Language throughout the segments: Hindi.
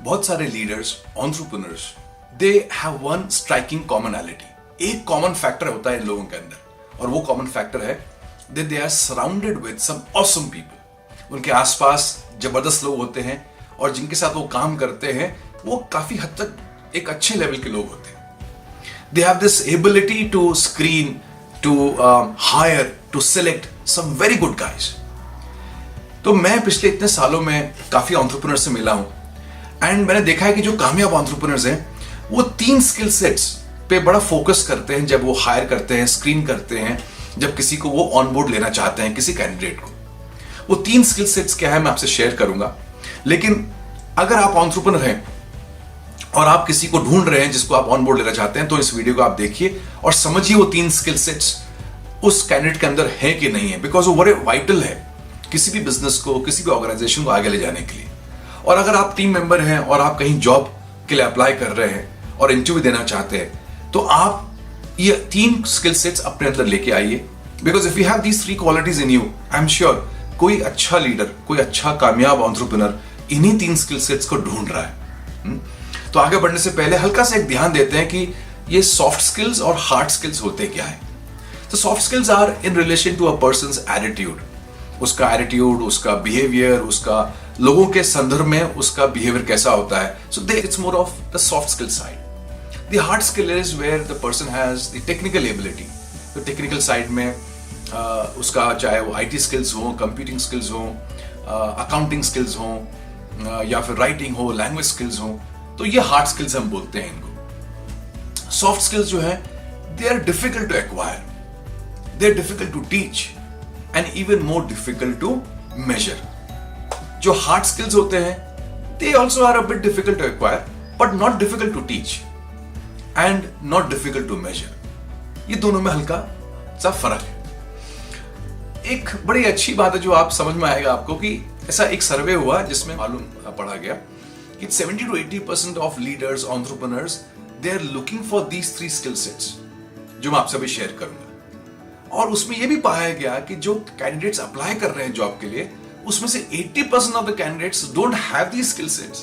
बहुत सारे leaders, entrepreneurs, they have one striking commonality. एक कॉमन फैक्टर होता है इन लोगों के अंदर, और वो कॉमन फैक्टर है that they are surrounded with some awesome people। उनके आसपास जबरदस्त लोग होते हैं और जिनके साथ वो काम करते हैं वो काफी हद तक एक अच्छे लेवल के लोग होते हैं। They have this ability to screen, to hire, to select some very good guys। तो मैं पिछले इतने सालों में काफी एंटरप्रेन्योर से मिला हूं, एंड मैंने देखा है कि जो कामयाब एंटरप्रेन्योर्स हैं वो 3 स्किल सेट्स पे बड़ा फोकस करते हैं जब वो हायर करते हैं, स्क्रीन करते हैं, जब किसी को वो ऑन बोर्ड लेना चाहते हैं, किसी कैंडिडेट को। वो 3 स्किल सेट्स क्या है मैं आपसे शेयर करूंगा। लेकिन अगर आप एंटरप्रेन्योर हैं और आप किसी को ढूंढ रहे हैं जिसको आप ऑन बोर्ड लेना चाहते हैं, तो इस वीडियो को आप देखिए और समझिए वो 3 स्किल सेट्स उस कैंडिडेट के अंदर है कि नहीं है, बिकॉज वो बड़े वाइटल है किसी भी बिजनेस को, किसी भी ऑर्गेनाइजेशन को आगे ले जाने के लिए। और अगर आप टीम मेंबर हैं और आप कहीं जॉब के लिए अप्लाई कर रहे हैं और इंटरव्यू देना चाहते हैं, तो आप ये 3 स्किल सेट्स अपने अंदर लेके आइए। Because if you have these 3 qualities in you, I am sure कोई अच्छा लीडर, कोई अच्छा कामयाब एंटरप्रेन्योर इन्हीं 3 स्किल सेट्स को ढूंढ रहा है। तो आगे बढ़ने से पहले हल्का सा एक ध्यान देते हैं कि ये सॉफ्ट स्किल्स और हार्ड स्किल्स होते क्या है। तो soft skills are in relation to a person's attitude, उसका एटीट्यूड, उसका बिहेवियर, उसका लोगों के संदर्भ में उसका बिहेवियर कैसा होता है। So they it's more of the soft skill side. The hard skill is where the person has the technical ability. तो टेक्निकल साइड में उसका चाहे वो आईटी स्किल्स हो, कंप्यूटिंग स्किल्स हो, अकाउंटिंग स्किल्स हो, या फिर राइटिंग हो, लैंग्वेज स्किल्स हो, तो ये हार्ड स्किल्स हम बोलते हैं इनको। सॉफ्ट स्किल्स जो है they are difficult to acquire, they are difficult to teach and even more difficult to measure. जो हार्ड स्किल्स होते हैं they also are a bit difficult to acquire but not difficult to teach and not difficult to measure. ये दोनों में हल्का सा फर्क है। एक बड़ी अच्छी बात है जो आप समझ में आएगा आपको कि ऐसा एक सर्वे हुआ जिसमें मालूम पड़ा गया कि 70 to 80% of leaders, entrepreneurs, they are looking for these 3 skill sets जो मैं आपसे अभी शेयर करूंगा। और उसमें यह भी पाया गया कि जो कैंडिडेट्स अप्लाई कर रहे हैं जॉब के लिए, उसमें से 80% of the candidates don't have these skill sets.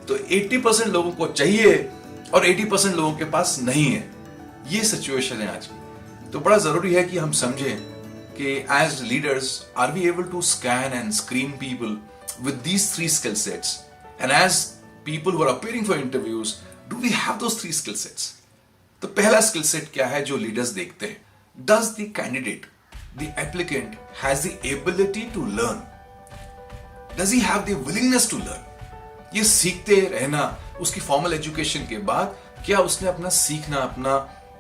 तो 80% लोगों को चाहिए और 80% लोगों के पास नहीं है। ये सिचुएशन है आज की। तो बड़ा जरूरी है कि हम समझें कि as leaders are we able to scan and screen people with these 3 skill sets, and as people who are appearing for interviews do we have those 3 skill sets. तो पहला स्किल सेट क्या है जो लीडर्स देखते हैं? Does the candidate, the applicant has the ability to learn? Does he have the willingness to learn? ये सीखते रहना, उसकी फॉर्मल एजुकेशन के बाद क्या उसने अपना सीखना,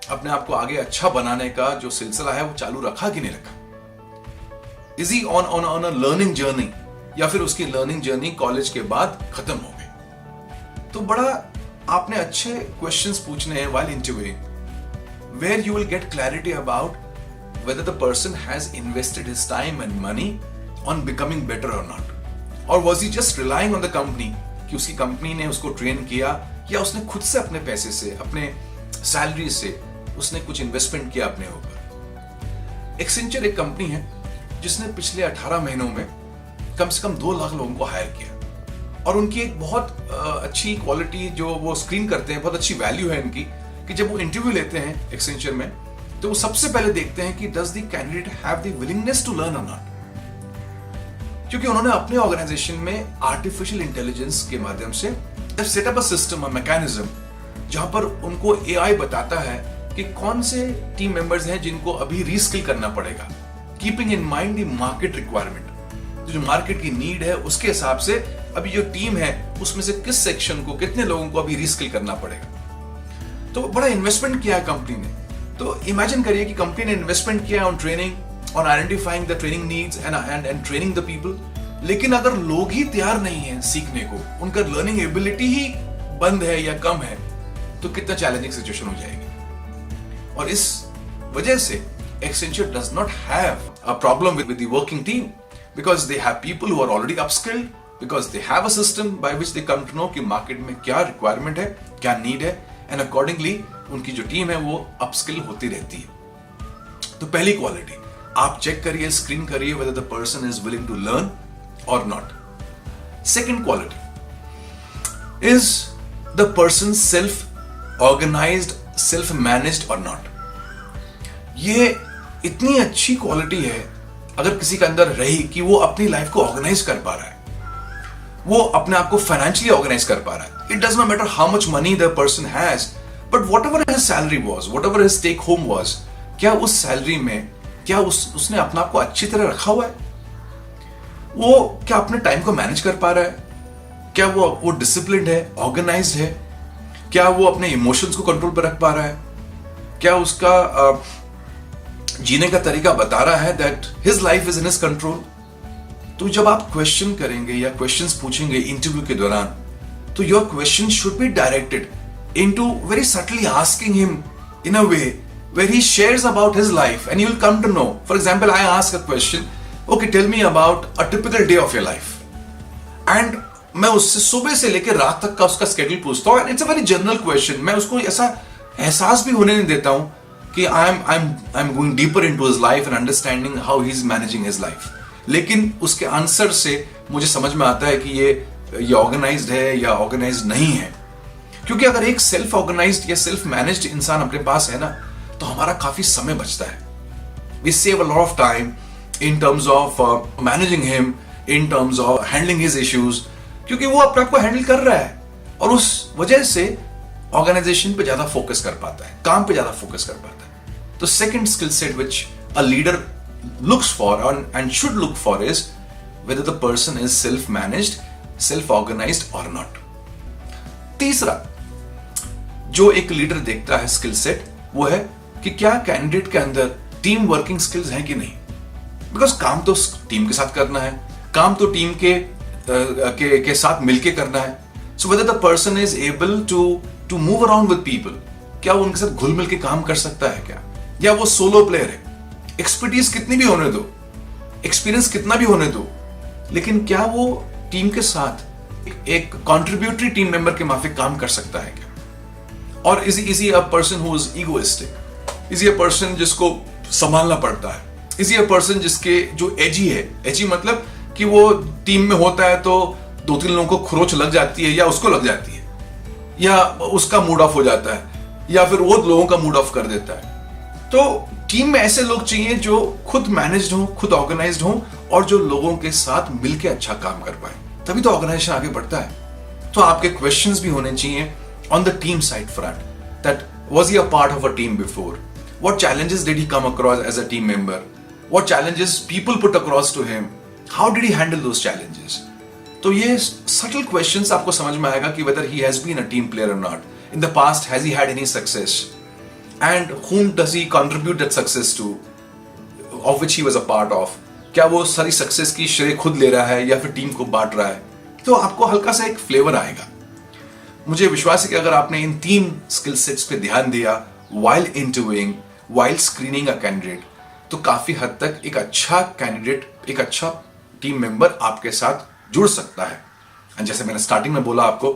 अपने आप को आगे अच्छा बनाने का जो सिलसिला है वो चालू रखा कि नहीं रखा? Is he on a learning journey? या फिर उसकी लर्निंग जर्नी कॉलेज के बाद खत्म हो गई? तो बड़ा आपने अच्छे क्वेश्चंस पूछने हैं while interviewing, where you will get clarity about whether the person has invested his time and money on becoming better or not. और was he just relying on the company कि उसकी कंपनी ने उसको ट्रेन किया, या उसने खुद से अपने पैसे से, अपने सैलरी से उसने कुछ इन्वेस्टमेंट किया अपने ऊपर। एक्सेंचर एक कंपनी है जिसने पिछले 18 महीनों में कम से कम 2 लाख लोगों को हायर किया, और उनकी एक बहुत अच्छी क्वालिटी जो वो स्क्रीन करते हैं, बहुत अच्छी वैल्यू है इनकी, कि जब वो इंटरव्यू लेते हैं एक्सेंचर में, तो वो सबसे पहले देखते हैं कि does the candidate have the willingness to learn और नॉट। क्योंकि उन्होंने अपने ऑर्गेनाइजेशन में आर्टिफिशियल इंटेलिजेंस के माध्यम से setup a system, a mechanism, जहां पर उनको एआई बताता है कि कौन से टीम मेंबर्स हैं जिनको अभी रीस्किल करना पड़ेगा, keeping in mind the market requirement. जो मार्केट की नीड है उसके हिसाब से अभी जो टीम है उसमें से किस सेक्शन को, कितने लोगों को अभी रीस्किल करना पड़ेगा। तो बड़ा इन्वेस्टमेंट किया है कंपनी ने। तो इमेजिन करिए कि कंपनी ने इन्वेस्टमेंट किया on training, on identifying the training needs and training the people, लेकिन अगर लोग ही तैयार नहीं हैं सीखने को, उनका लर्निंग एबिलिटी ही बंद है या कम है, तो कितना चैलेंजिंग सिचुएशन हो जाएगी। और इस वजह से Accenture does not have a problem with the working team, because they have people who are already upskilled, because they have a system by which they come to know कि मार्केट में क्या रिक्वायरमेंट है, क्या नीड है, एंड अकॉर्डिंगली उनकी जो टीम है वो अपस्किल होती रहती है। तो पहली क्वालिटी आप चेक करिए, स्क्रीन करिए whether the person is willing to learn or not. Second quality, is the person self organized, self managed और नॉट? ये इतनी अच्छी क्वालिटी है अगर किसी के अंदर रही कि वो अपनी लाइफ को ऑर्गेनाइज कर पा रहा है, वो अपने आप को फाइनेंशियली ऑर्गेनाइज कर पा रहा है. It does not matter how much money the person has, but whatever his salary was, whatever his take home was, क्या उस सैलरी में क्या उसने अपने आप को अच्छी तरह रखा हुआ है? वो क्या अपने टाइम को मैनेज कर पा रहा है? क्या वो डिसिप्लिन है, ऑर्गेनाइज्ड है? क्या वो अपने इमोशंस को कंट्रोल पर रख पा रहा है? क्या उसका जीने का तरीका बता रहा है that his life is in his control? तो जब आप क्वेश्चन करेंगे या क्वेश्चंस पूछेंगे इंटरव्यू के दौरान, तो your question should be directed into very subtly asking him in a way where he shares about his life and you will come to know. For example, I ask a question, okay, tell me about a typical day of your life. And मैं उससे सुबह से लेकर रात तक का उसका स्केड्यूल पूछता हूँ. It's a very general question. मैं उसको ऐसा एहसास भी होने नहीं देता हूँ कि I'm going deeper into his life and understanding how he's managing his life. लेकिन उसके आंसर से मुझे समझ में आता है कि ये ऑर्गेनाइज्ड है या ऑर्गेनाइज्ड नहीं है. क्योंकि अगर एक सेल्फ ऑर्गेनाइज्ड या सेल्फ मैनेज्ड इंसान अपने पास है ना, तो हमारा काफी समय बचता है. We save a lot of time in terms of managing him, in terms of handling his issues, क्योंकि वो अपने आप को हैंडल कर रहा है और उस वजह से ऑर्गेनाइजेशन पे ज्यादा फोकस कर पाता है, काम पे ज्यादा फोकस कर पाता है. तो second skill set which a leader looks for and should look for is whether the person is self-managed, self-organized or not. तीसरा जो एक लीडर देखता है स्किल सेट, वो है कि क्या कैंडिडेट के अंदर टीम वर्किंग स्किल्स हैं कि नहीं. बिकॉज काम तो टीम के साथ करना है, काम तो टीम के साथ मिलके करना है. So whether the person is able to move around with people, क्या वो उनके साथ घुल मिल के काम कर सकता है क्या, या वो सोलो प्लेयर है. एक्सपर्टीज कितनी भी होने दो, एक्सपीरियंस कितना भी होने दो, लेकिन क्या वो टीम के साथ एक कॉन्ट्रीब्यूटरी टीम मेंबर के माफिक काम कर सकता है क्या. और is he a person who is egoistic, is he a person जिसको संभालना पड़ता है, इज ही अ पर्सन जिसके जो एजी है, एजी मतलब कि वो टीम में होता है तो 2-3 लोगों को खरोच लग जाती है या उसको लग जाती है, या उसका मूड ऑफ हो जाता है, या फिर वो लोगों का मूड ऑफ कर देता है. तो टीम में ऐसे लोग चाहिए जो खुद मैनेज्ड हो, खुद ऑर्गेनाइज्ड हो और जो लोगों के साथ मिलकर अच्छा काम कर पाए, तभी तो ऑर्गेनाइजेशन आगे बढ़ता है. तो आपके क्वेश्चंस भी होने चाहिए on the team side front, that was he a part of a team before, what challenges did he come across as a team member, what challenges people put across to him, how did he handle those challenges. तो ये subtle questions आपको समझ में आएगा कि whether he has been a team player or not. In the past, has he had any success, and whom does he contribute that success to, of which he was a part of. क्या वो सारी सक्सेस की श्रेय खुद ले रहा है या फिर टीम को बांट रहा है. तो आपको हल्का सा एक फ्लेवर आएगा. मुझे विश्वास है कि अगर आपने इन 3 स्किल सेट्स पे ध्यान दिया while interviewing, while screening a candidate, तो काफी हद तक एक अच्छा कैंडिडेट, एक अच्छा टीम मेंबर आपके साथ जुड़ सकता है. और जैसे मैंने स्टार्टिंग में बोला आपको,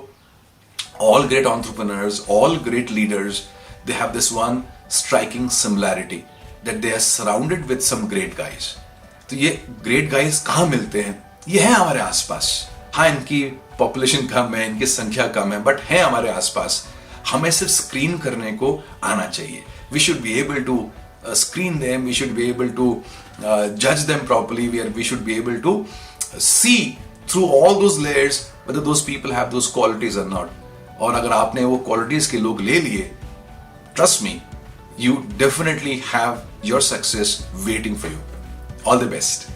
all great entrepreneurs, all great leaders, they have this one striking similarity that they are surrounded with some great guys. तो ये great guys कहाँ मिलते हैं? ये है हमारे आसपास. हाँ, इनकी पॉपुलेशन कम है, इनकी संख्या कम है, बट है हमारे आसपास. हमें सिर्फ स्क्रीन करने को आना चाहिए. We should be able to screen them, we should be able to judge them properly, we should be able to see through all those layers whether those people have those qualities or not. और अगर आपने वो qualities के लोग ले लिए, trust me, you definitely have your success waiting for you. All the best.